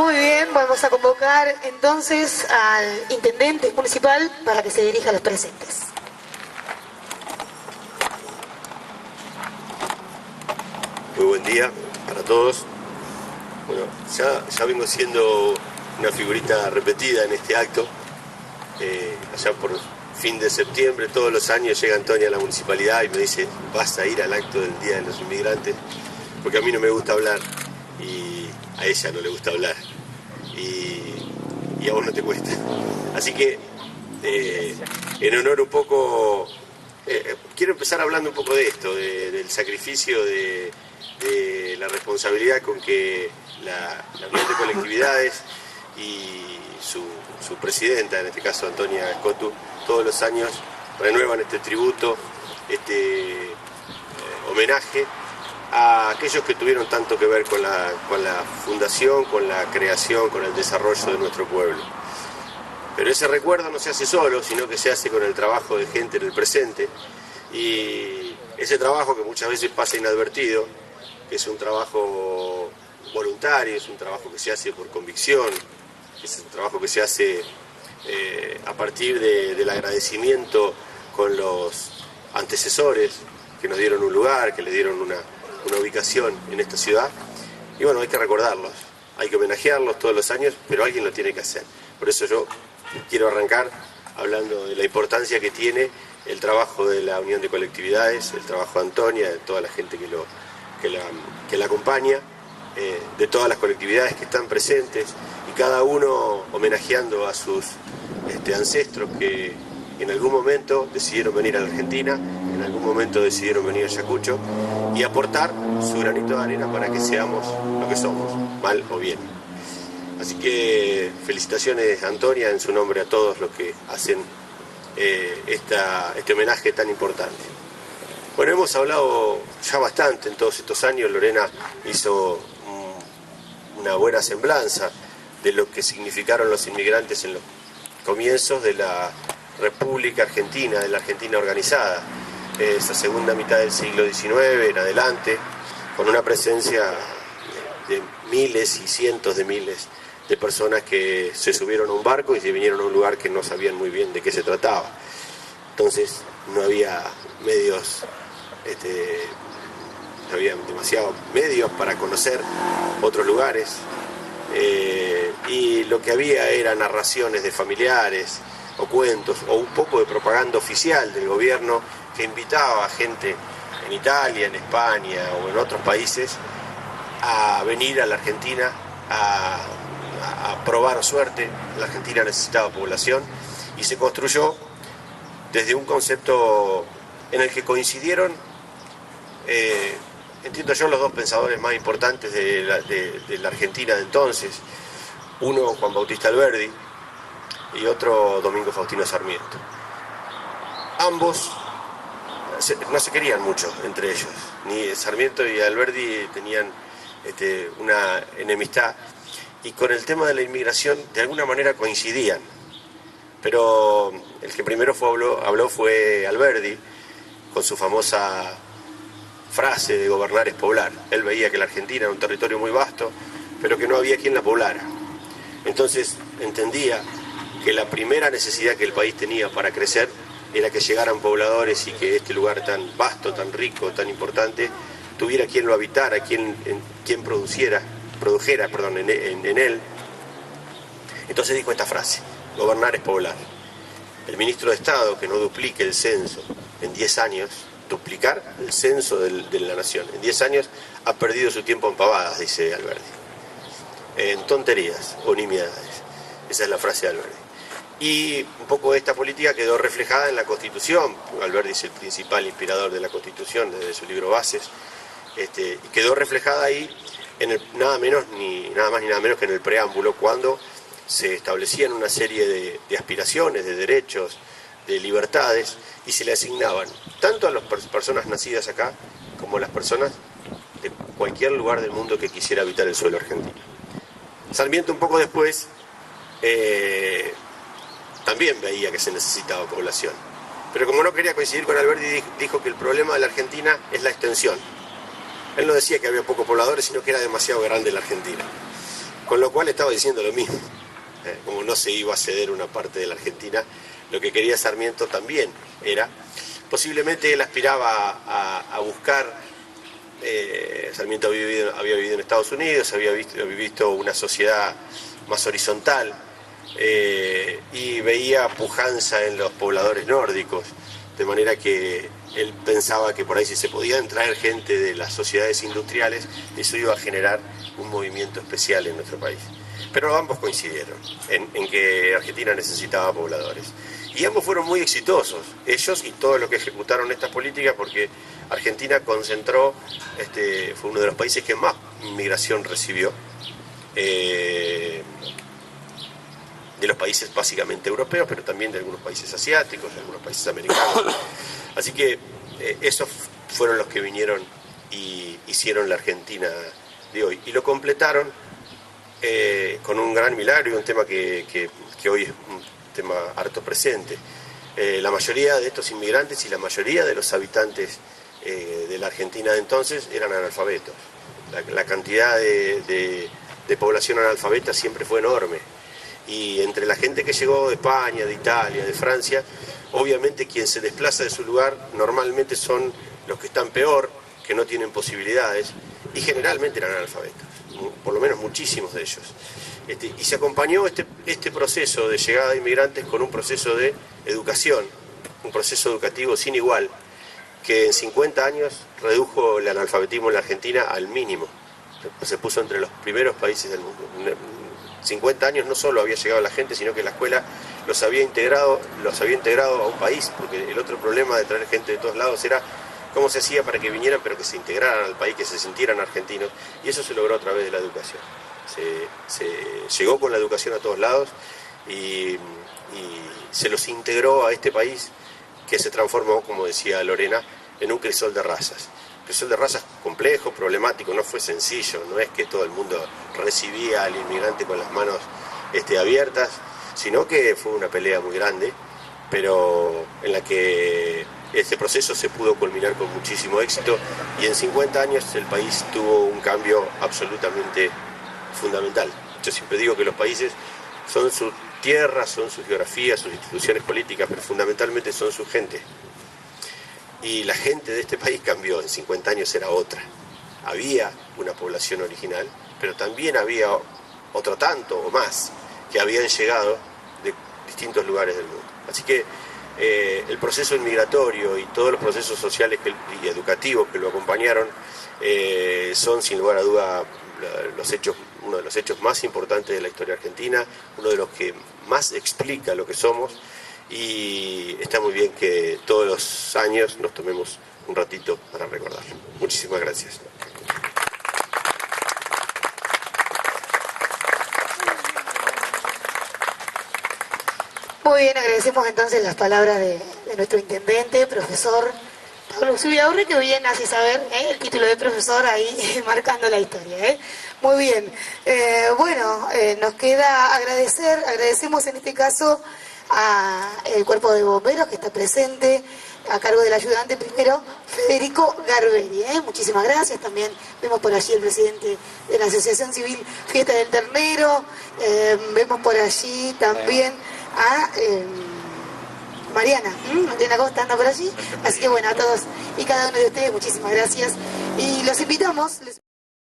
Muy bien, vamos a convocar entonces al intendente municipal para que se dirija a los presentes. Muy buen día para todos. Bueno, ya vengo siendo una figurita repetida en este acto. Allá por fin de septiembre, todos los años llega Antonia a la municipalidad y me dice: vas a ir al acto del Día de los Inmigrantes, porque a mí no me gusta hablar y a ella no le gusta hablar y a vos no te cuesta. Así que en honor un poco, quiero empezar hablando un poco de esto, del sacrificio, de la responsabilidad con que la Unión de Colectividades y su presidenta, en este caso Antonia Escotu, todos los años renuevan este tributo, este homenaje a aquellos que tuvieron tanto que ver con la fundación, con la creación, con el desarrollo de nuestro pueblo. Pero ese recuerdo no se hace solo, sino que se hace con el trabajo de gente en el presente, y ese trabajo que muchas veces pasa inadvertido, que es un trabajo voluntario, es un trabajo que se hace por convicción, es un trabajo que se hace a partir del agradecimiento con los antecesores que nos dieron un lugar, que le dieron una ubicación en esta ciudad. Y bueno, hay que recordarlos, hay que homenajearlos todos los años, pero alguien lo tiene que hacer. Por eso yo quiero arrancar hablando de la importancia que tiene el trabajo de la Unión de Colectividades, el trabajo de Antonia, de toda la gente que la acompaña, de todas las colectividades que están presentes, y cada uno homenajeando a sus ancestros que en algún momento decidieron venir a la Argentina, en algún momento decidieron venir a Ayacucho y aportar su granito de arena para que seamos lo que somos, mal o bien. Así que felicitaciones, Antonia, en su nombre a todos los que hacen este homenaje tan importante. Bueno, hemos hablado ya bastante en todos estos años. Lorena hizo una buena semblanza de lo que significaron los inmigrantes en los comienzos de la República Argentina, de la Argentina organizada, esa segunda mitad del siglo XIX en adelante, con una presencia de miles y cientos de miles de personas que se subieron a un barco y se vinieron a un lugar que no sabían muy bien de qué se trataba. Entonces no había medios, no había demasiados medios para conocer otros lugares, y lo que había eran narraciones de familiares o cuentos o un poco de propaganda oficial del gobierno que invitaba a gente en Italia, en España o en otros países a venir a la Argentina a probar suerte. La Argentina necesitaba población y se construyó desde un concepto en el que coincidieron, entiendo yo, los dos pensadores más importantes de la Argentina de entonces, uno Juan Bautista Alberdi y otro Domingo Faustino Sarmiento. Ambos no se querían mucho entre ellos, ni Sarmiento y Alberdi tenían una enemistad, y con el tema de la inmigración de alguna manera coincidían, pero el que primero habló fue Alberdi, con su famosa frase de gobernar es poblar. Él veía que la Argentina era un territorio muy vasto, pero que no había quien la poblara. Entonces entendía que la primera necesidad que el país tenía para crecer era que llegaran pobladores y que este lugar tan vasto, tan rico, tan importante, tuviera quien lo habitara, quien produjera en él. Entonces dijo esta frase: gobernar es poblar. El ministro de Estado, que no duplique el censo en 10 años, duplicar el censo de la nación en 10 años, ha perdido su tiempo en pavadas, dice Alberdi, en tonterías o nimiedades. Esa es la frase de Alberdi. Y un poco de esta política quedó reflejada en la Constitución. Alberdi es el principal inspirador de la Constitución desde su libro Bases, y quedó reflejada ahí en nada más ni nada menos que en el preámbulo, cuando se establecían una serie de aspiraciones, de derechos, de libertades, y se le asignaban tanto a las personas nacidas acá como a las personas de cualquier lugar del mundo que quisiera habitar el suelo argentino. Sarmiento un poco después también veía que se necesitaba población, pero como no quería coincidir con Alberdi, dijo que el problema de la Argentina es la extensión. Él no decía que había pocos pobladores, sino que era demasiado grande la Argentina. Con lo cual estaba diciendo lo mismo. Como no se iba a ceder una parte de la Argentina, lo que quería Sarmiento también era, posiblemente él aspiraba a buscar, Sarmiento había vivido en Estados Unidos, había visto una sociedad más horizontal, y veía pujanza en los pobladores nórdicos, de manera que él pensaba que por ahí si se podían traer gente de las sociedades industriales, eso iba a generar un movimiento especial en nuestro país. Pero ambos coincidieron en que Argentina necesitaba pobladores. Y ambos fueron muy exitosos, ellos y todos los que ejecutaron estas políticas, porque Argentina concentró, fue uno de los países que más inmigración recibió, de los países básicamente europeos, pero también de algunos países asiáticos, de algunos países americanos. Así que esos fueron los que vinieron y hicieron la Argentina de hoy. Y lo completaron con un gran milagro y un tema que hoy es un tema harto presente. La mayoría de estos inmigrantes y la mayoría de los habitantes de la Argentina de entonces eran analfabetos. La cantidad de población analfabeta siempre fue enorme. Y entre la gente que llegó de España, de Italia, de Francia, obviamente quien se desplaza de su lugar normalmente son los que están peor, que no tienen posibilidades, y generalmente eran analfabetos, por lo menos muchísimos de ellos. Y se acompañó este proceso de llegada de inmigrantes con un proceso de educación, un proceso educativo sin igual, que en 50 años redujo el analfabetismo en la Argentina al mínimo. Se puso entre los primeros países del mundo. 50 años no solo había llegado la gente, sino que la escuela los había integrado a un país, porque el otro problema de traer gente de todos lados era cómo se hacía para que vinieran, pero que se integraran al país, que se sintieran argentinos, y eso se logró a través de la educación. Se llegó con la educación a todos lados y se los integró a este país, que se transformó, como decía Lorena, en un crisol de razas. Crisol de razas complejo, problemático, no fue sencillo, no es que todo el mundo recibía al inmigrante con las manos abiertas, sino que fue una pelea muy grande, pero en la que este proceso se pudo culminar con muchísimo éxito, y en 50 años el país tuvo un cambio absolutamente fundamental. Yo siempre digo que los países son su tierra, son su geografía, sus instituciones políticas, pero fundamentalmente son su gente. Y la gente de este país cambió, en 50 años era otra. Había una población original, pero también había otro tanto o más que habían llegado de distintos lugares del mundo. Así que el proceso inmigratorio y todos los procesos sociales y educativos que lo acompañaron son sin lugar a duda uno de los hechos más importantes de la historia argentina, uno de los que más explica lo que somos. Y está muy bien que todos los años nos tomemos un ratito para recordarlo. Muchísimas gracias. Muy bien, agradecemos entonces las palabras de nuestro intendente, profesor Pablo Zubiaurre, que bien hace saber el título de profesor ahí marcando la historia. Muy bien. Nos queda agradecemos en este caso al cuerpo de bomberos que está presente a cargo del ayudante primero Federico Garberi. Muchísimas gracias. También vemos por allí el presidente de la Asociación Civil Fiesta del Ternero. Vemos por allí también a Mariana Costa anda por allí. Así que bueno, a todos y cada uno de ustedes muchísimas gracias y los invitamos.